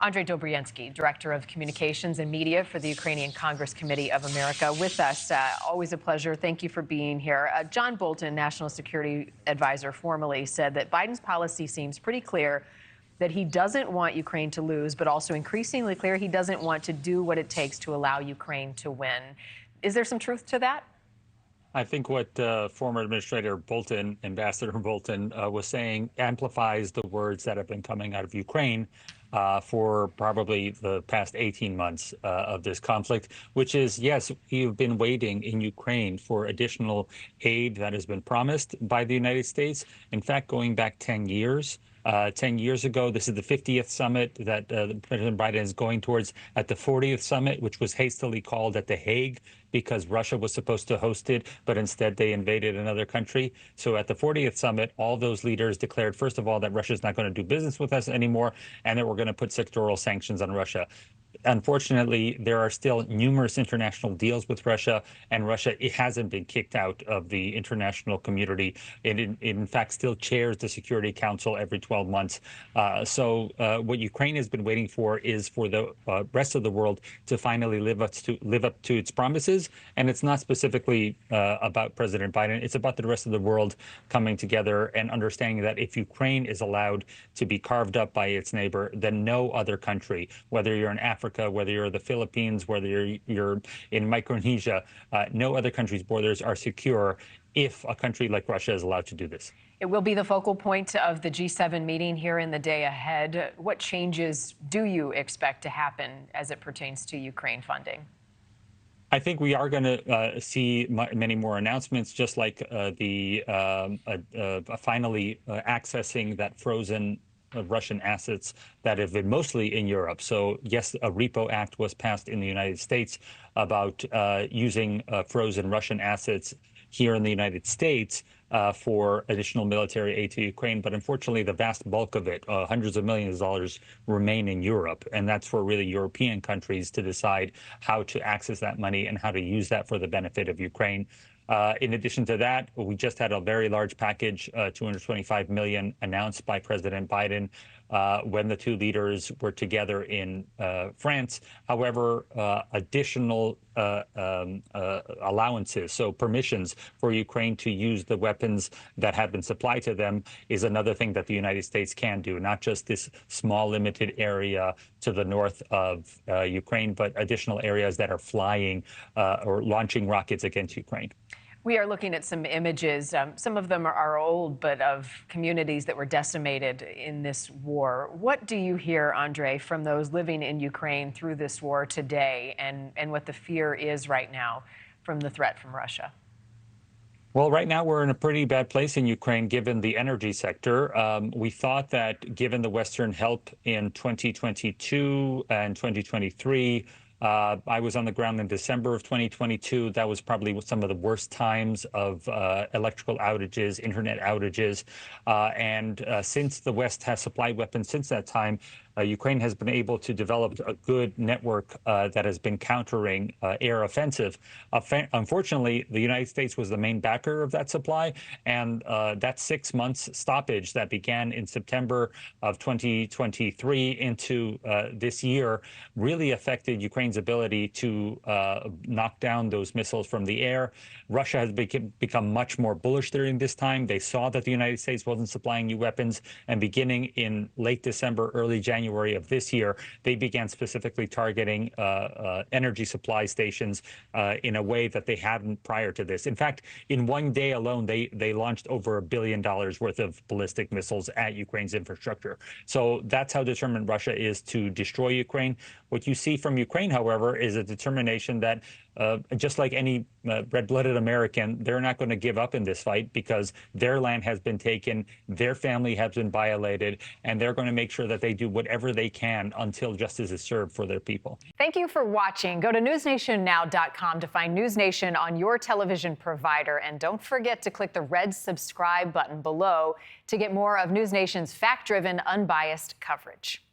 Andrij Dobriansky, Director of Communications and Media for the Ukrainian Congress Committee of America, with us. Always a pleasure. Thank you for being here. John Bolton, National Security Advisor, formally said that Biden's policy seems pretty clear, that he doesn't want Ukraine to lose, but also increasingly clear he doesn't want to do what it takes to allow Ukraine to win. Is there some truth to that? I think what former Administrator Bolton, Ambassador Bolton, was saying amplifies the words that have been coming out of Ukraine for probably the past 18 months of this conflict, which is, yes, you've been waiting in Ukraine for additional aid that has been promised by the United States. In fact, going back 10 years. 10 years ago, this is the 50th summit that President Biden is going towards at the 40th summit, which was hastily called at The Hague because Russia was supposed to host it, but instead they invaded another country. So at the 40th summit, all those leaders declared, first of all, that Russia's not going to do business with us anymore, and that we're going to put sectoral sanctions on Russia. Unfortunately, there are still numerous international deals with Russia, and it hasn't been kicked out of the international community. It in fact still chairs the Security Council every 12 months. So what Ukraine has been waiting for is for the rest of the world to finally live up to its promises. And it's not specifically about President Biden. It's about the rest of the world coming together and understanding that if Ukraine is allowed to be carved up by its neighbor, then no other country, whether you're in Africa, whether you're the Philippines, whether you're in Micronesia, no other country's borders are secure if a country like Russia is allowed to do this. It will be the focal point of the G7 meeting here in the day ahead. What changes do you expect to happen as it pertains to Ukraine funding? I think we are going to see many more announcements, just like finally accessing that frozen Russian assets that have been mostly in Europe. So yes, a repo act was passed in the United States about using frozen Russian assets here in the United States for additional military aid to Ukraine. But unfortunately, the vast bulk of it, hundreds of millions of dollars, remain in Europe. And that's for really European countries to decide how to access that money and how to use that for the benefit of Ukraine. In addition to that, we just had a very large package, $225 million, announced by President Biden when the two leaders were together in France. However, additional allowances, so permissions for Ukraine to use the weapons that have been supplied to them, is another thing that the United States can do, not just this small, limited area to the north of Ukraine, but additional areas that are flying or launching rockets against Ukraine. We are looking at some images. Some of them are old, but of communities that were decimated in this war. What do you hear, Andrij, from those living in Ukraine through this war today, and what the fear is right now from the threat from Russia? Well, right now we're in a pretty bad place in Ukraine, given the energy sector. We thought that given the Western help in 2022 and 2023, I was on the ground in December of 2022. That was probably some of the worst times of electrical outages, internet outages. And since the West has supplied weapons since that time, Ukraine has been able to develop a good network that has been countering air offensive. Unfortunately, the United States was the main backer of that supply, and that 6 months stoppage that began in September of 2023 into this year really affected Ukraine's ability to knock down those missiles from the air. Russia has become much more bullish during this time. They saw that the United States wasn't supplying new weapons, and beginning in late December, early January of this year, they began specifically targeting energy supply stations in a way that they hadn't prior to this. In fact, in one day alone, they launched over $1 billion worth of ballistic missiles at Ukraine's infrastructure. So that's how determined Russia is to destroy Ukraine. What you see from Ukraine, however, is a determination that just like any red-blooded American, they're not going to give up in this fight because their land has been taken, their family has been violated, and they're going to make sure that they do whatever they can until justice is served for their people. Thank you for watching. Go to newsnationnow.com to find NewsNation on your television provider. And don't forget to click the red subscribe button below to get more of NewsNation's fact-driven, unbiased coverage.